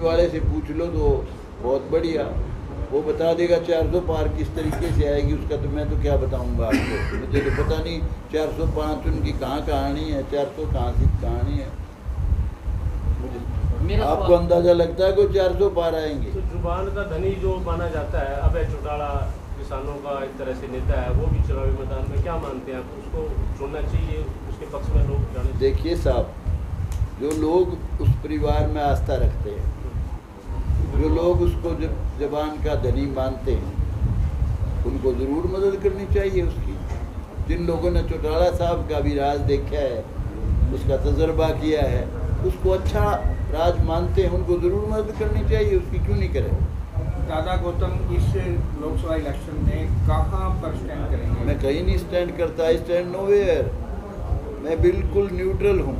वाले से पूछ लो तो बहुत बढ़िया, वो बता देगा 400 पार किस तरीके से आएगी उसका, तो मैं तो क्या बताऊंगा आपको, मुझे तो पता नहीं 405 उनकी कहाँ कहानी है, 400 कहाँ से कहानी है, आपको अंदाजा लगता है कोई 400 पार आएंगे? तो जुबान का धनी जो माना जाता है अभय चौटाला, किसानों का एक तरह से नेता है, वो भी चुनावी मैदान में, क्या मानते हैं आप, उसको छोड़ना चाहिए, उसके पक्ष में लोग जाने? देखिए साहब, जो लोग उस परिवार में आस्था रखते हैं, जो लोग उसको जबान का धनी मानते हैं, उनको ज़रूर मदद करनी चाहिए उसकी। जिन लोगों ने चौटाला साहब का भी राज देखा है, उसका तजर्बा किया है, उसको अच्छा राज मानते हैं, उनको ज़रूर मदद करनी चाहिए उसकी, क्यों नहीं करें? दादा गौतम इस लोकसभा इलेक्शन में कहाँ पर स्टैंड करेंगे? मैं कहीं नहीं स्टैंड करता, आई स्टैंड नोवेयर, मैं बिल्कुल न्यूट्रल हूँ।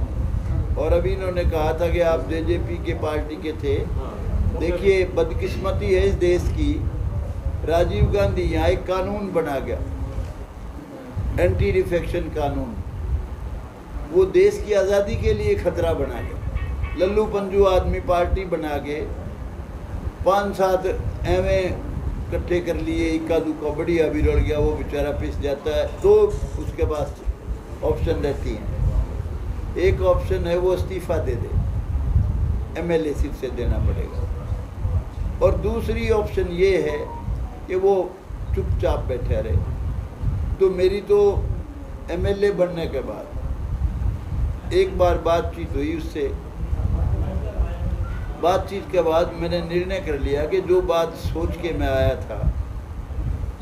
और अभी इन्होंने कहा था कि आप जेजेपी के पार्टी के थे। देखिए, बदकिस्मती है इस देश की, राजीव गांधी यहाँ एक कानून बना गया, एंटी डिफेक्शन कानून, वो देश की आज़ादी के लिए खतरा बना गया। लल्लू पंजू आदमी पार्टी बना के 5-7 एवं इकट्ठे कर लिए, इक्का दुक्का बढ़िया भी रड़ गया, वो बेचारा पिस जाता है। तो उसके पास ऑप्शन रहती हैं, एक ऑप्शन है वो इस्तीफा दे दे, एमएलए सीट से देना पड़ेगा, और दूसरी ऑप्शन ये है कि वो चुपचाप बैठे रहे। तो मेरी तो एमएलए बनने के बाद एक बार बातचीत हुई उससे, बातचीत के बाद मैंने निर्णय कर लिया कि जो बात सोच के मैं आया था,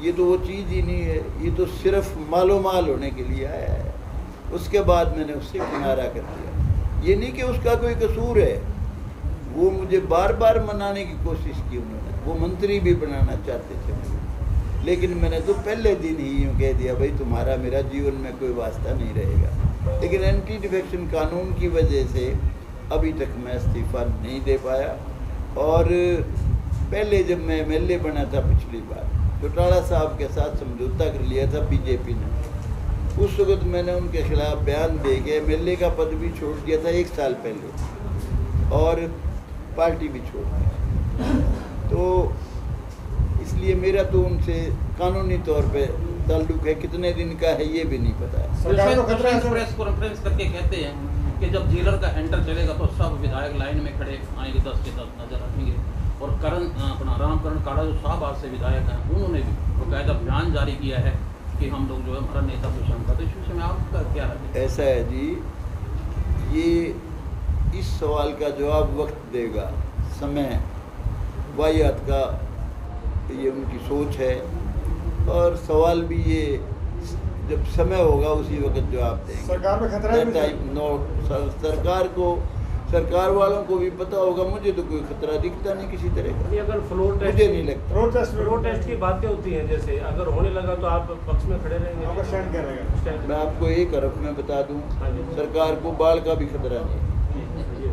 ये तो वो चीज़ ही नहीं है, ये तो सिर्फ मालोमाल होने के लिए आया है। उसके बाद मैंने उससे किनारा कर दिया। ये नहीं कि उसका कोई कसूर है, वो मुझे बार बार मनाने की कोशिश की उन्होंने, वो मंत्री भी बनाना चाहते थे मुझे, लेकिन मैंने तो पहले दिन ही यूँ कह दिया, भाई तुम्हारा मेरा जीवन में कोई वास्ता नहीं रहेगा। लेकिन एंटी डिफेक्शन कानून की वजह से अभी तक मैं इस्तीफा नहीं दे पाया। और पहले जब मैं एमएलए बना था पिछली बार, चौटाला साहब के साथ समझौता कर लिया था बीजेपी ने, उस वक्त मैंने उनके खिलाफ बयान दे के एमएलए का पद भी छोड़ दिया था 1 साल पहले, और पार्टी भी छोड़ दी। तो इसलिए मेरा तो उनसे कानूनी तौर पे ताल्लुक है, कितने दिन का है ये भी नहीं पता है। प्रेस कॉन्फ्रेंस करके कहते हैं कि जब जेलर का एंटर चलेगा तो सब विधायक लाइन में खड़े आएंगे, 10 के 10 नजर रखेंगे। और अपना रामकरण काड़ा जो शाहबाद से विधायक हैं, उन्होंने भी बाकायदा बयान जारी किया है कि हम लोग जो है हमारा नेता प्रशांत का, तो इस विषय में आपका क्या है? ऐसा है जी, ये इस सवाल का जवाब वक्त देगा, समय वाहियात का, ये उनकी सोच है, और सवाल भी ये जब समय होगा उसी वक्त जवाब देंगे। सरकार में खतरा है? सरकार को, सरकार वालों को भी पता होगा, मुझे तो कोई खतरा दिखता नहीं किसी तरह का। अगर फ्लोर टेस्ट, मुझे नहीं लगता। फ्लोर टेस्ट की बातें होती हैं, जैसे अगर होने लगा तो आप पक्ष में खड़े रहेंगे? मैं आपको एक हरफ में बता दूं, सरकार को बाढ़ का भी खतरा नहीं,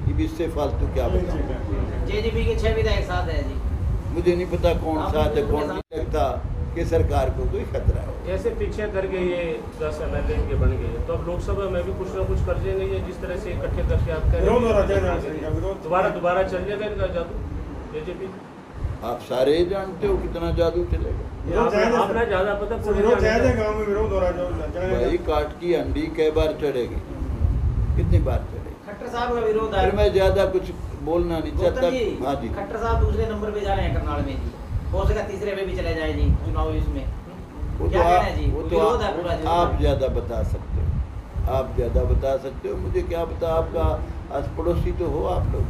ये इससे फालतू क्या बताऊं। जेजेपी के 6 विधायक साथ है जी, मुझे नहीं पता कौन साथ है कौन नहीं, लगता कि सरकार को कोई खतरा है। ऐसे पीछे करके ये 10 एमएलए के बन गए, तो अब लोकसभा में भी कुछ ना कुछ कर देंगे, ये जिस तरह से इकट्ठे करके आप कह रहे हैं, दोबारा चल जाएगा इनका जादू जेजेपी? आप सारे जानते हो कितना जादू चलेगा। आपने ज्यादा पता, भाई काट की अंडी कई बार चढ़ेगी, कितनी बार चढ़ेगी? खट्टर साहब का विरोध है। मैं ज्यादा कुछ बोलना नहीं चाहता। हाँ जी, खट्टर साहब दूसरे नंबर पे जा रहे हैं करनाल में जी, हो सका तीसरे में भी चले जाए जी चुनाव इसमें, क्या कहना है जी? वो तो आप ज़्यादा बता सकते हो, आप ज़्यादा बता सकते हो, मुझे क्या पता। आपका आस पड़ोसी तो हो आप लोग,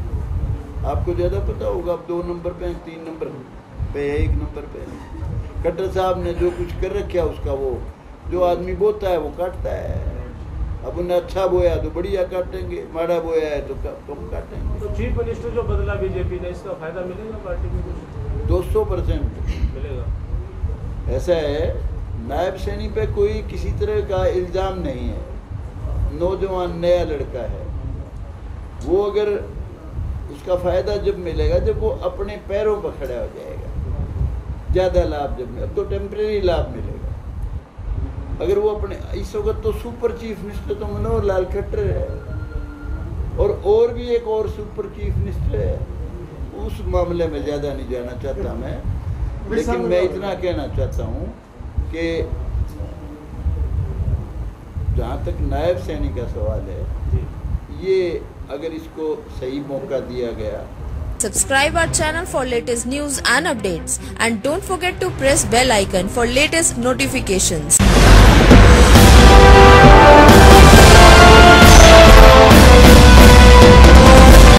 आपको ज़्यादा पता होगा। आप 2 नंबर पे हैं, 3 नंबर पे है, 1 नंबर पे है। खट्टर साहब ने जो कुछ कर रखा उसका, वो जो आदमी बोता है वो काटता है। अब उन्हें अच्छा बोया तो बढ़िया काटेंगे, माड़ा बोया है तो कम काटेंगे। तो चीफ मिनिस्टर जो बदला बीजेपी ने, इसका फायदा मिलेगा पार्टी को? 200% मिलेगा। ऐसा है, नायब सैनी पे कोई किसी तरह का इल्ज़ाम नहीं है, नौजवान नया लड़का है वो। अगर उसका फ़ायदा जब मिलेगा जब वो अपने पैरों पर खड़ा हो जाएगा, ज़्यादा लाभ जब मिले, अब तो टेम्परेरी लाभ मिलेगा। अगर वो अपने, इस वक्त तो सुपर चीफ मिनिस्टर तो मनोहर लाल खट्टर है, और भी एक और सुपर चीफ मिनिस्टर है, उस मामले में ज़्यादा नहीं जाना चाहता मैं, लेकिन मैं इतना कहना चाहता हूँ कि जहाँ तक नायब सैनी का सवाल है, ये अगर इसको सही मौका दिया गया। Subscribe our channel for latest news and updates, and don't forget to press bell icon for latest notifications.